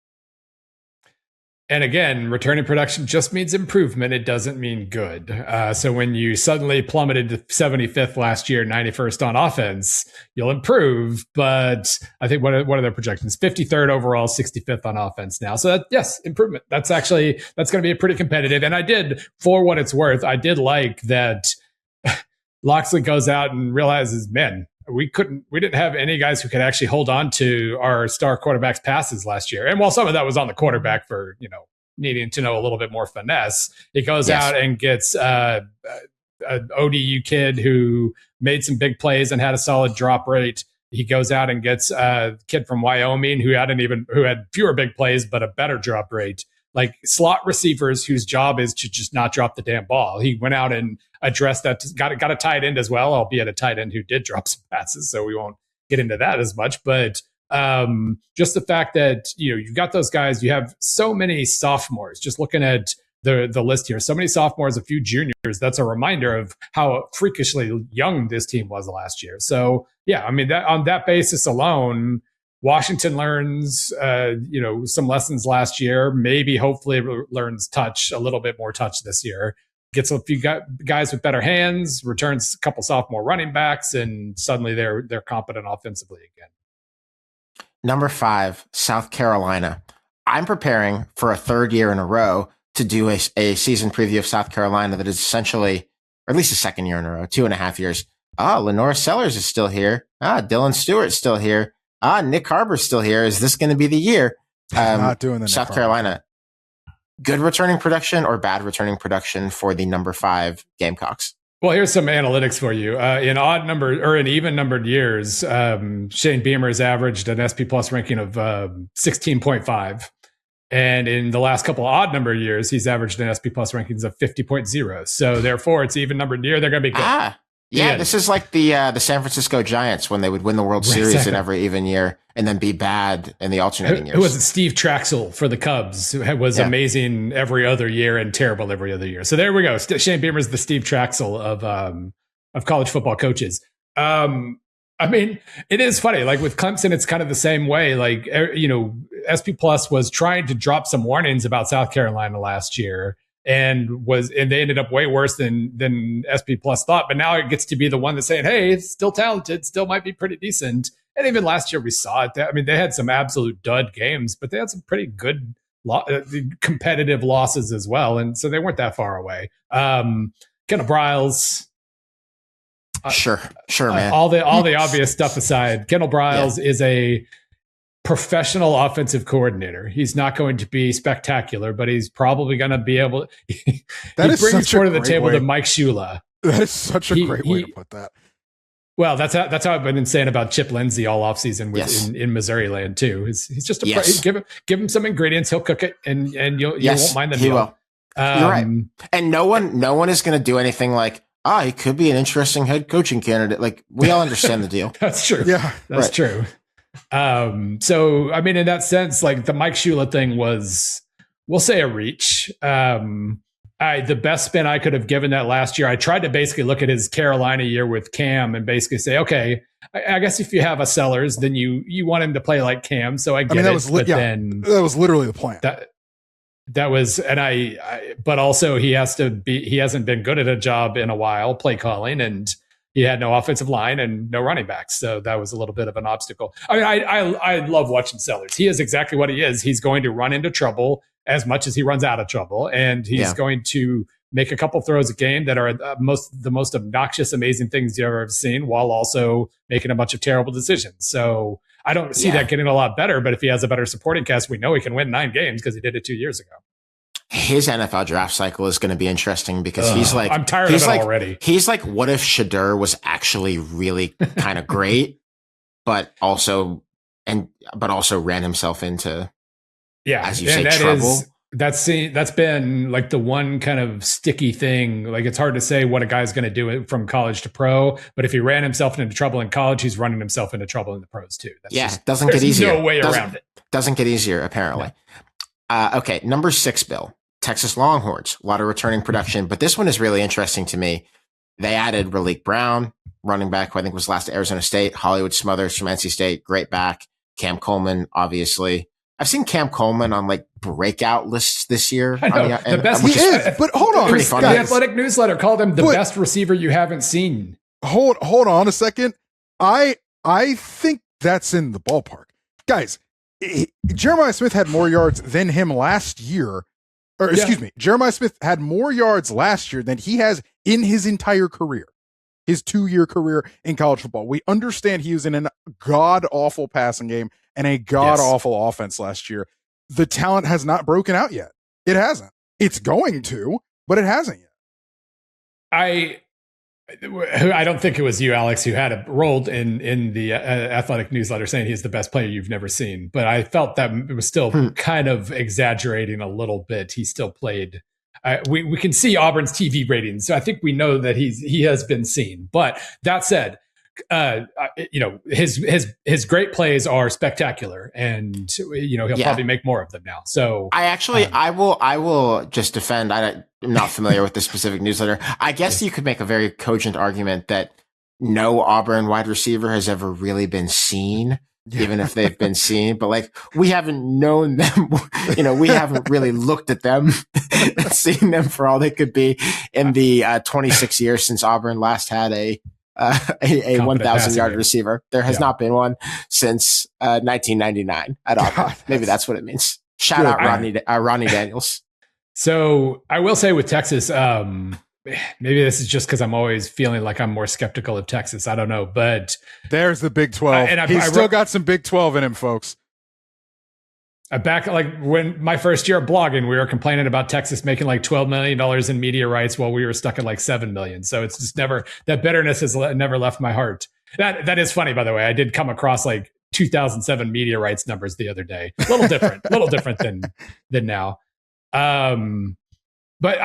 And again, returning production just means improvement. It doesn't mean good. So when you suddenly plummeted to 75th last year, 91st on offense, you'll improve. But I think what are their projections? 53rd overall, 65th on offense now. So yes, improvement. That's going to be pretty competitive. And for what it's worth, I did like that Loxley goes out and realizes, man, we didn't have any guys who could actually hold on to our star quarterback's passes last year. And while some of that was on the quarterback for, needing to know a little bit more finesse, he goes out and gets an ODU kid who made some big plays and had a solid drop rate. He goes out and gets a kid from Wyoming who had fewer big plays, but a better drop rate. Like slot receivers whose job is to just not drop the damn ball. He went out and addressed that, got a tight end as well, albeit a tight end who did drop some passes. So we won't get into that as much. But just the fact that, you've got those guys, you have so many sophomores, just looking at the list here, so many sophomores, a few juniors. That's a reminder of how freakishly young this team was last year. So yeah, that on that basis alone, Washington learns, some lessons last year. Maybe, hopefully, learns a little bit more touch this year. Gets a few guys with better hands. Returns a couple sophomore running backs, and suddenly they're competent offensively again. Number 5, South Carolina. I'm preparing for a third year in a row to do a season preview of South Carolina that is essentially, or at least a second year in a row, 2.5 years. Lenora Sellers is still here. Dylan Stewart's still here. Nick Harbor's still here. Is this going to be the year? Not doing the South Carolina. Good returning production or bad returning production for the number 5 Gamecocks? Well, here's some analytics for you. In odd number or in even numbered years, Shane Beamer's averaged an SP Plus ranking of 16.5. And in the last couple of odd numbered years, he's averaged an SP Plus rankings of 50.0. So therefore, it's even numbered year. They're going to be good. Yeah, this is like the San Francisco Giants when they would win the World Series in every even year and then be bad in the alternating years. Who was it? Steve Traxel for the Cubs, who was amazing every other year and terrible every other year. So there we go. Shane Beamer's the Steve Traxel of college football coaches. I mean, it is funny. Like with Clemson, it's kind of the same way. Like, you know, SP Plus was trying to drop some warnings about South Carolina last year. And they ended up way worse than SP Plus thought. But now it gets to be the one that's saying, hey, it's still talented, still might be pretty decent. And even last year we saw it. I mean, they had some absolute dud games, but they had some pretty good competitive losses as well. And so they weren't that far away. Kendall Briles. Sure, man. All the obvious stuff aside, Kendall Briles is a professional offensive coordinator. He's not going to be spectacular, but he's probably going to be able. He brings more to the table than Mike Shula. That is such a great way to put that. Well, that's how I've been saying about Chip Lindsey all offseason in Missouri land too. He's just give him some ingredients, he'll cook it, and you won't mind the meal. He will. You're right. And no one is going to do anything like, he could be an interesting head coaching candidate. Like, we all understand the deal. That's true. Yeah, that's true. So I mean, in that sense, like the Mike Shula thing was, we'll say, a reach. The best spin I could have given that last year, I tried to basically look at his Carolina year with Cam and basically say, okay, I guess if you have a Sellers, then you want him to play like Cam. So I get it. That was literally the plan. That was, and but also he hasn't been good at a job in a while, play calling, and he had no offensive line and no running backs. So that was a little bit of an obstacle. I mean, I love watching Sellers. He is exactly what he is. He's going to run into trouble as much as he runs out of trouble. And he's going to make a couple throws a game that are the most obnoxious, amazing things you've ever seen, while also making a bunch of terrible decisions. So I don't see that getting a lot better, but if he has a better supporting cast, we know he can win 9 games because he did it 2 years ago. His NFL draft cycle is going to be interesting because he's like, I'm tired of it already. He's like, what if Shadur was actually really kind of great, but also ran himself into, as you say, trouble. That's been like the one kind of sticky thing. Like, it's hard to say what a guy's going to do from college to pro, but if he ran himself into trouble in college, he's running himself into trouble in the pros too. Doesn't get easier. No way around it. Doesn't get easier, apparently. Okay, number 6, Bill. Texas Longhorns, a lot of returning production, but this one is really interesting to me. They added Raleek Brown, running back, who I think was last at Arizona State, Hollywood Smothers from NC State, great back, Cam Coleman, obviously. I've seen Cam Coleman on like breakout lists this year. I know, the best. He is, but hold on. The Athletic newsletter called him the best receiver you haven't seen. Hold on a second. I think that's in the ballpark. Guys, Jeremiah Smith had more yards than him last year. Or excuse me, Jeremiah Smith had more yards last year than he has in his entire career, his 2-year career in college football. We understand he was in a god-awful passing game and a god-awful offense last year. The talent has not broken out yet. It hasn't. It's going to, but it hasn't yet. I don't think it was you, Alex, who had it rolled in the Athletic newsletter saying he's the best player you've never seen. But I felt that it was still kind of exaggerating a little bit. He still played. We can see Auburn's TV ratings, so I think we know that he has been seen. But that said, his great plays are spectacular, and he'll probably make more of them now. So I will just defend. I'm not familiar with the specific newsletter. I guess you could make a very cogent argument that no Auburn wide receiver has ever really been seen, even if they've been seen. But like, we haven't known them. We haven't really looked at them and seen them for all they could be in the 26 years since Auburn last had a 1,000-yard receiver. There has not been one since 1999 at Auburn. Maybe that's what it means. Shout out Ronnie Daniels. So I will say with Texas, maybe this is just because I'm always feeling like I'm more skeptical of Texas. I don't know, but there's the Big 12. He's still got some Big 12 in him, folks. Back like when my first year of blogging, we were complaining about Texas making like $12 million in media rights while we were stuck at like 7 million. So it's just never, that bitterness has never left my heart. That is funny, by the way. I did come across like 2007 media rights numbers the other day. A little different than now. But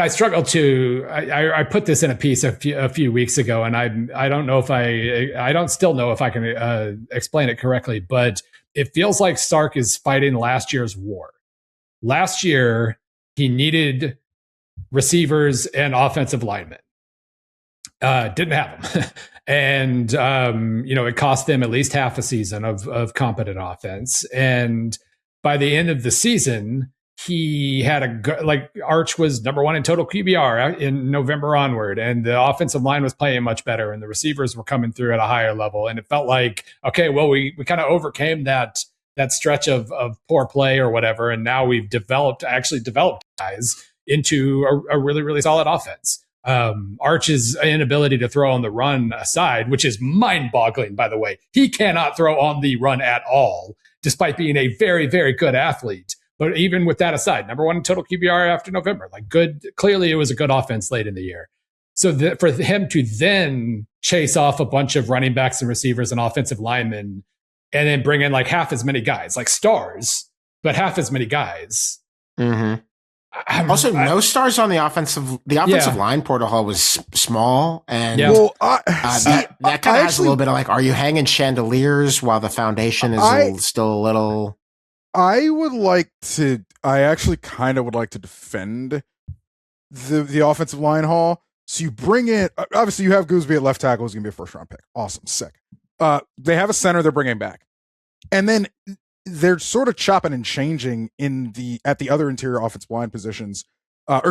I struggle to. I put this in a piece a few weeks ago, and I don't know if I don't still know if I can explain it correctly. But it feels like Sark is fighting last year's war. Last year, he needed receivers and offensive linemen. Didn't have them, and it cost them at least half a season of competent offense. And by the end of the season, he had Arch was number one in total QBR in November onward, and the offensive line was playing much better, and the receivers were coming through at a higher level. And it felt like, okay, well, we kind of overcame that stretch of poor play or whatever, and now we've developed guys into a really, really solid offense. Arch's inability to throw on the run aside, which is mind-boggling, by the way. He cannot throw on the run at all, despite being a very, very good athlete. But even with that aside, number one in total QBR after November, clearly it was a good offense late in the year. So for him to then chase off a bunch of running backs and receivers and offensive linemen and then bring in like half as many guys, like stars, but half as many guys. Mm-hmm. No stars on the offensive. The offensive line portal was small, and that kind of has a little bit of like, are you hanging chandeliers while the foundation is still a little? I actually kind of would like to defend the offensive line haul. So you bring in, obviously you have Gooseby at left tackle, who's going to be a first round pick. Awesome, sick. They have a center they're bringing back, and then they're sort of chopping and changing at the other interior offensive line positions, at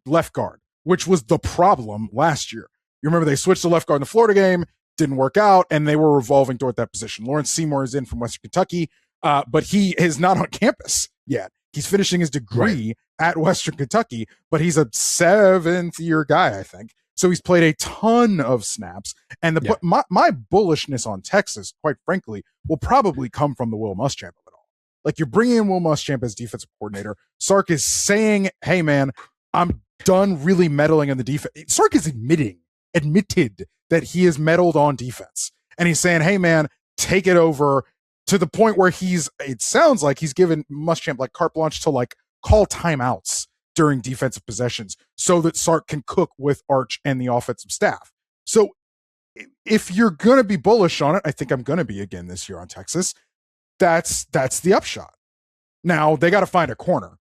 left guard, which was the problem last year. You remember they switched to left guard in the Florida game, didn't work out, and they were revolving toward that position. Lawrence Seymour is in from Western Kentucky, but he is not on campus yet. He's finishing his degree at Western Kentucky, but he's a 7th-year guy, I think. So he's played a ton of snaps. And my bullishness on Texas, quite frankly, will probably come from the Will Muschamp of it all. Like, you're bringing in Will Muschamp as defensive coordinator. Sark is saying, hey, man, I'm done really meddling in the defense. Sark is admitted that he has meddled on defense. And he's saying, hey, man, take it over, to the point where it sounds like he's given Muschamp like carte blanche to like call timeouts during defensive possessions so that Sark can cook with Arch and the offensive staff. So if you're going to be bullish on it, I think I'm going to be again this year on Texas. That's the upshot. Now they got to find a corner,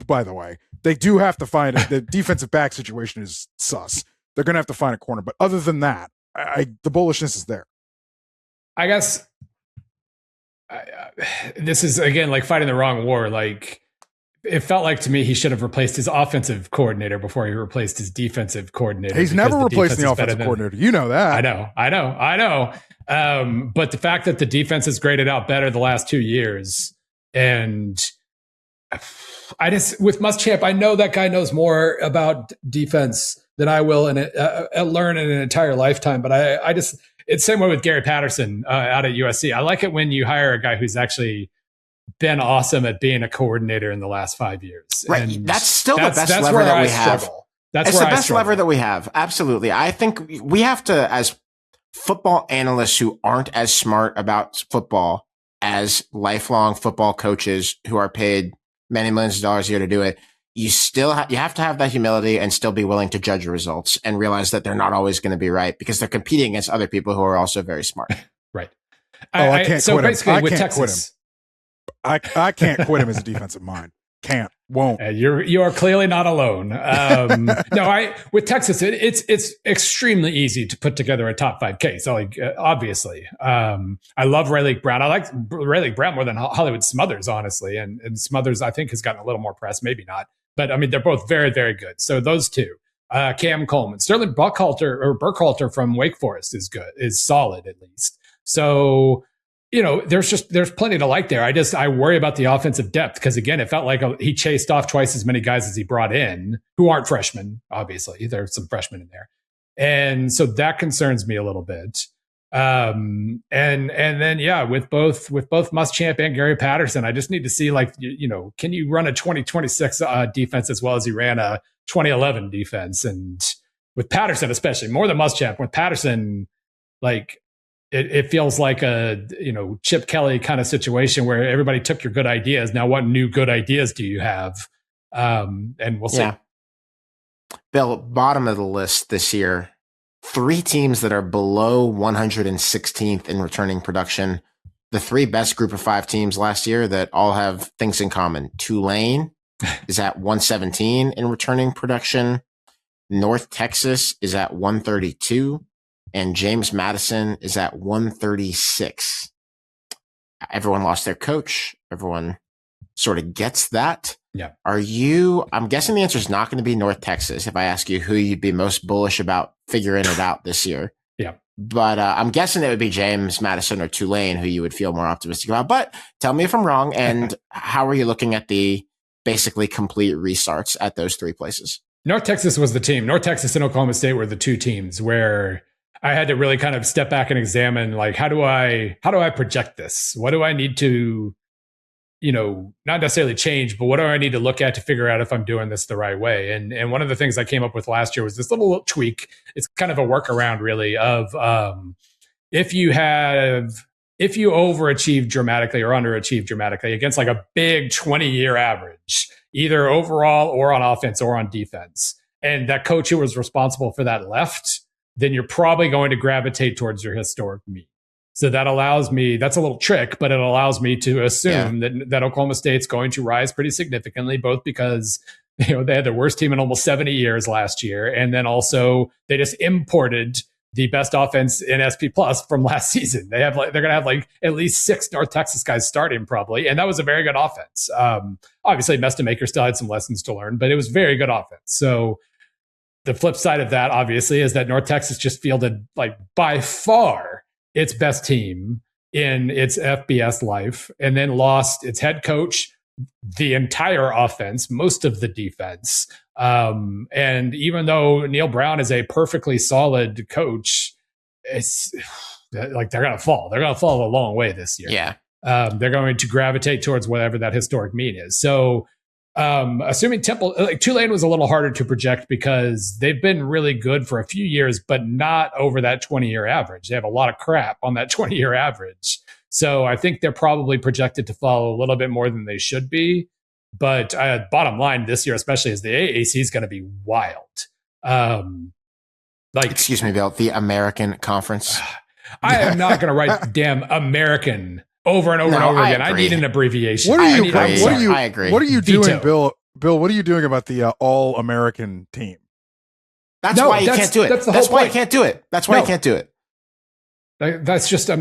by the way. They do have to find it. The defensive back situation is sus. They're going to have to find a corner. But other than that, the bullishness is there. I guess this is, again, like fighting the wrong war. Like, it felt like to me he should have replaced his offensive coordinator before he replaced his defensive coordinator. He's never replaced the offensive coordinator. You know that. I know. But the fact that the defense has graded out better the last 2 years, and with Muschamp, I know that guy knows more about defense than I will and learn in an entire lifetime. But it's the same way with Gary Patterson out at USC. I like it when you hire a guy who's actually been awesome at being a coordinator in the last 5 years. Right. And that's still the best lever that we have. It's the best lever that we have. Absolutely. I think we have to, as football analysts who aren't as smart about football as lifelong football coaches who are paid many millions of dollars a year to do it, you still you have to have that humility and still be willing to judge results and realize that they're not always going to be right because they're competing against other people who are also very smart. Right. I can't so quit him. basically I with can't Texas, quit him. I can't quit him as a defensive mind. Can't, won't. You are clearly not alone. With Texas, it's extremely easy to put together a top 5 case. So obviously, I love Ray Lake Brown. I like Ray Lake Brown more than Hollywood Smothers, honestly. And Smothers, I think, has gotten a little more press, maybe not. But I mean, they're both very, very good. So those two, Cam Coleman, Sterling Burkhalter from Wake Forest is solid at least. So, there's plenty to like there. I worry about the offensive depth because, again, it felt like he chased off twice as many guys as he brought in who aren't freshmen. Obviously, there's some freshmen in there. And so that concerns me a little bit. And then with both Muschamp and Gary Patterson, I just need to see, like, can you run a 2026 defense as well as you ran a 2011 defense? And with Patterson, especially more than Muschamp, with Patterson, like it feels like a Chip Kelly kind of situation where everybody took your good ideas. Now, what new good ideas do you have? And we'll see. Yeah. Bill, bottom of the list this year, 3 teams that are below 116th in returning production. The 3 best group of 5 teams last year that all have things in common. Tulane is at 117 in returning production. North Texas is at 132. And James Madison is at 136. Everyone lost their coach. Everyone sort of gets that. Yeah. I'm guessing the answer is not going to be North Texas if I ask you who you'd be most bullish about figuring it out this year. Yeah. But I'm guessing it would be James Madison or Tulane who you would feel more optimistic about. But tell me if I'm wrong. And how are you looking at the basically complete restarts at those 3 places? North Texas was the team. North Texas and Oklahoma State were the 2 teams where I had to really kind of step back and examine, like, how do I project this? What do I need to, not necessarily change, but what do I need to look at to figure out if I'm doing this the right way? And one of the things I came up with last year was this little tweak. It's kind of a workaround, really, of if you overachieve dramatically or underachieve dramatically against like a big 20-year average, either overall or on offense or on defense, and that coach who was responsible for that left, then you're probably going to gravitate towards your historic mean. So that allows me, that's a little trick, but it allows me to assume that Oklahoma State's going to rise pretty significantly, both because they had their worst team in almost 70 years last year, and then also they just imported the best offense in SP Plus from last season. They're going to have like at least 6 North Texas guys starting probably, and that was a very good offense. Obviously, Mestamaker still had some lessons to learn, but it was very good offense. So the flip side of that, obviously, is that North Texas just fielded, like, by far its best team in its FBS life, and then lost its head coach, the entire offense, most of the defense. And even though Neil Brown is a perfectly solid coach, it's like they're going to fall. They're going to fall a long way this year. Yeah. They're going to gravitate towards whatever that historic mean is. So assuming Tulane was a little harder to project because they've been really good for a few years, but not over that 20-year average. They have a lot of crap on that 20-year average. So I think they're probably projected to fall a little bit more than they should be. But bottom line this year, especially, is the AAC is going to be wild. Excuse me, Bill, the American Conference. I am not going to write damn American over and over and over again. I need an abbreviation. I agree. What are you doing, Bill? Bill, what are you doing about the All-American team? That's why you can't do it. That's why you can't do it. That's why you can't do it. That's just, stop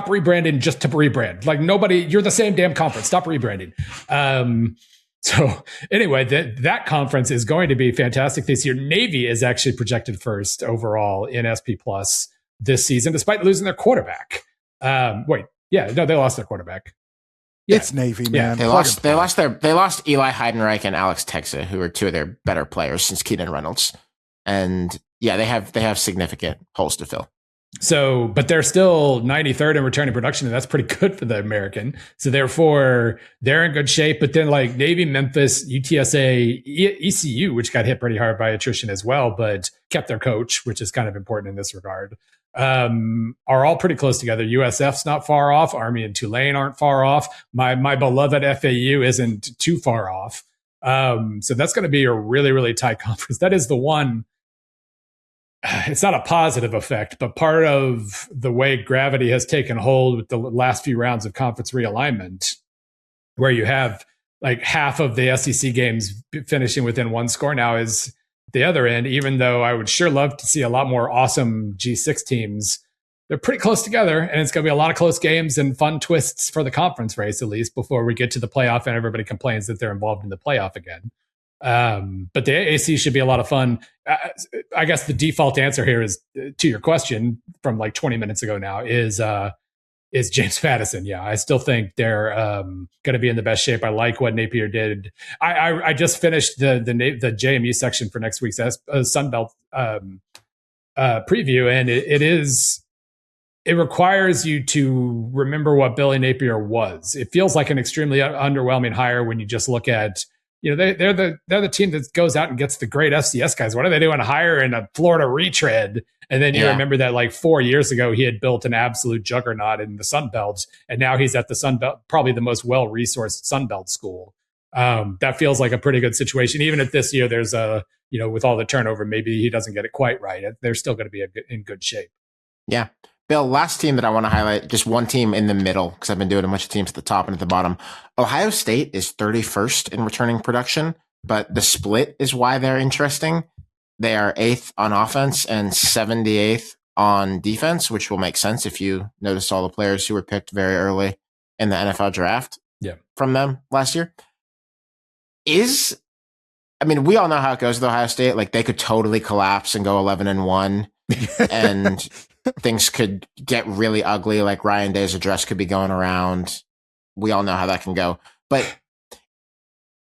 rebranding just to rebrand. Like, nobody, you're the same damn conference. Stop rebranding. So anyway, that conference is going to be fantastic this year. Navy is actually projected first overall in SP Plus this season, despite losing their quarterback. They lost their quarterback. Yeah. It's Navy, man. They lost Eli Heidenreich and Alex Texa, who are 2 of their better players since Keenan Reynolds. And they have significant holes to fill. So, but they're still 93rd in returning production, and that's pretty good for the American. So therefore, they're in good shape. But then, like, Navy, Memphis, UTSA, ECU, which got hit pretty hard by attrition as well, but kept their coach, which is kind of important in this regard, are all pretty close together. USF's not far off. Army and Tulane aren't far off. My beloved FAU isn't too far off. So that's going to be a really, really tight conference. That is the one. It's not a positive effect, but part of the way gravity has taken hold with the last few rounds of conference realignment, where you have like half of the SEC games finishing within 1 score now, is the other end. Even though I would sure love to see a lot more awesome G6 teams, they're pretty close together, and it's going to be a lot of close games and fun twists for the conference race, at least before we get to the playoff and everybody complains that they're involved in the playoff again. But the AAC should be a lot of fun. I guess the default answer here is, to your question from like 20 minutes ago now, is James Madison. Yeah, I still think they're going to be in the best shape. I like what Napier did. I just finished the JMU section for next week's Sunbelt preview, and it requires you to remember what Billy Napier was. It feels like an extremely underwhelming hire when you just look at, they're the team that goes out and gets the great FCS guys. What are they doing? Hiring a Florida retread. And then you remember that like 4 years ago, he had built an absolute juggernaut in the Sun Belt. And now he's at the Sun Belt, probably the most well-resourced Sun Belt school. That feels like a pretty good situation. Even if this year there's with all the turnover, maybe he doesn't get it quite right. They're still going to be in good shape. Yeah. Bill, last team that I want to highlight, just one team in the middle, because I've been doing a bunch of teams at the top and at the bottom. Ohio State is 31st in returning production, but the split is why they're interesting. They are 8th on offense and 78th on defense, which will make sense if you notice all the players who were picked very early in the NFL draft from them last year. We all know how it goes with Ohio State. Like, they could totally collapse and go 11-1 and things could get really ugly. Like, Ryan Day's address could be going around. We all know how that can go. But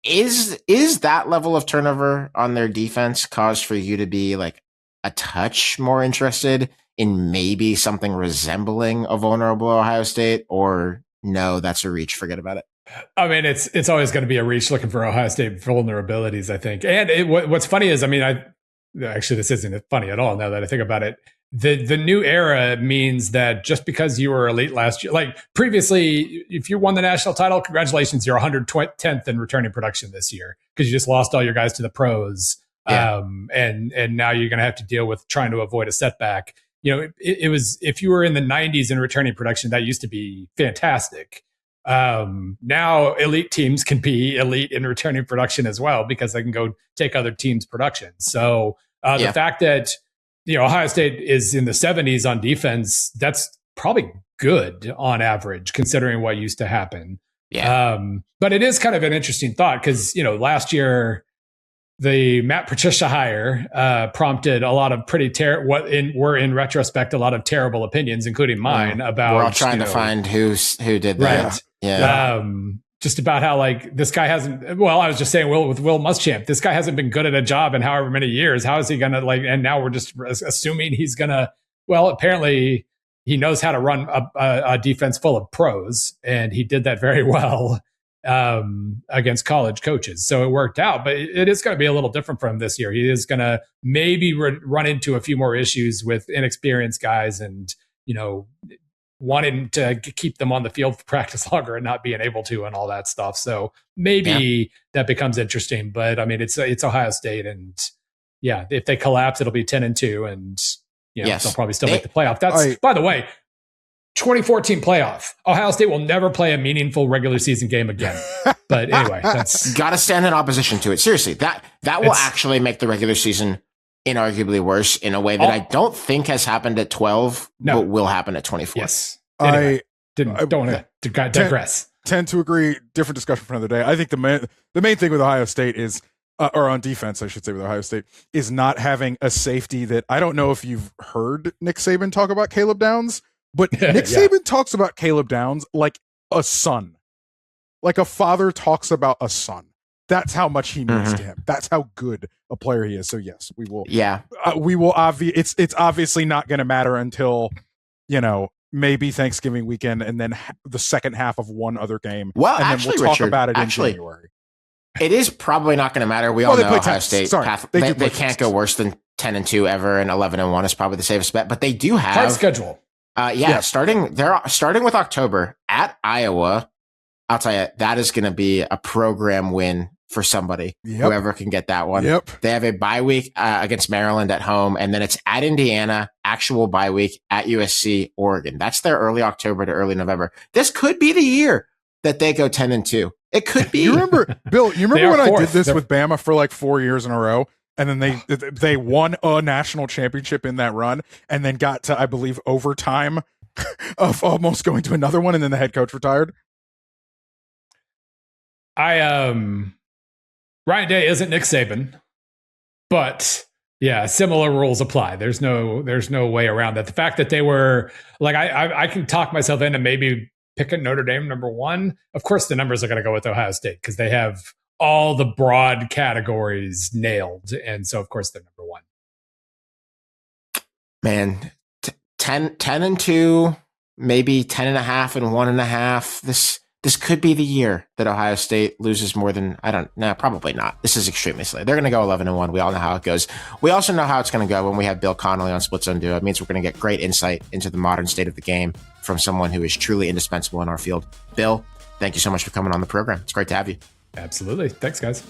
is that level of turnover on their defense cause for you to be like a touch more interested in maybe something resembling a vulnerable Ohio State, or no, that's a reach, forget about it? I mean, it's always going to be a reach looking for Ohio State vulnerabilities, I think. And what's funny is, actually, this isn't funny at all now that I think about it. The new era means that just because you were elite last year, like previously, if you won the national title, congratulations, you're 110th in returning production this year because you just lost all your guys to the pros. Yeah. And now you're going to have to deal with trying to avoid a setback. It was, if you were in the 90s in returning production, that used to be fantastic. Now elite teams can be elite in returning production as well because they can go take other teams' production. So the fact that Ohio State is in the 70s on defense, that's probably good on average considering what used to happen. Yeah. But it is kind of an interesting thought because last year the Matt Patricia hire prompted a lot of pretty were in retrospect a lot of terrible opinions, including mine about. We're all trying to find who did that. Right. Yeah. Just about how like this guy hasn't. Well, I was just saying, with Will Muschamp, this guy hasn't been good at a job in however many years. How is he gonna like? And now we're just assuming he's gonna. Well, apparently he knows how to run a defense full of pros, and he did that very well against college coaches. So it worked out, but it is going to be a little different from this year. He is going to maybe run into a few more issues with inexperienced guys, and wanting to keep them on the field for practice longer and not being able to and all that stuff. So maybe that becomes interesting, but it's Ohio State, and if they collapse, it'll be 10-2 and they'll probably still make the playoff. That's by the way, 2014 playoff. Ohio State will never play a meaningful regular season game again. But anyway, that's got to stand in opposition to it. Seriously, that will actually make the regular season inarguably worse in a way that I don't think has happened at 12, but will happen at 24. Yes. Anyway, don't want to digress. Tend to agree. Different discussion for another day. I think the main thing with Ohio State is, or on defense, I should say, with Ohio State, is not having a safety that I don't know if you've heard Nick Saban talk about Caleb Downs, but Nick Saban talks about Caleb Downs like a son, like a father talks about a son. That's how much he means to him. That's how good a player he is. So yes, we will. Yeah, we will. It's obviously not going to matter until maybe Thanksgiving weekend, and then the second half of one other game. Well, and actually, then we'll talk Richard, about it in January. It is probably not going to matter. We all know Ohio State. They can't go worse than 10-2 ever, and 11-1 is probably the safest bet. But they do have hard schedule. Starting with October at Iowa. I'll tell you, that is going to be a program win for somebody, whoever can get that one. They have a bye week against Maryland at home, and then it's at Indiana, actual bye week at USC, Oregon. That's their early October to early November. This could be the year that they go 10-2. It could be. You remember, Bill, when I did this with Bama for like 4 years in a row, and then they won a national championship in that run, and then got to, I believe, overtime of almost going to another one, and then the head coach retired? Ryan Day isn't Nick Saban, but similar rules apply. There's no way around that. The fact that they were like, I can talk myself into maybe picking Notre Dame number one. Of course, the numbers are going to go with Ohio State because they have all the broad categories nailed, and so of course they're number one. Man, 10-2, maybe 10.5 and 1.5. This could be the year that Ohio State loses more than, probably not. This is extremely silly. They're going to go 11-1. We all know how it goes. We also know how it's going to go when we have Bill Connelly on Split Zone Duo. It means we're going to get great insight into the modern state of the game from someone who is truly indispensable in our field. Bill, thank you so much for coming on the program. It's great to have you. Absolutely. Thanks, guys.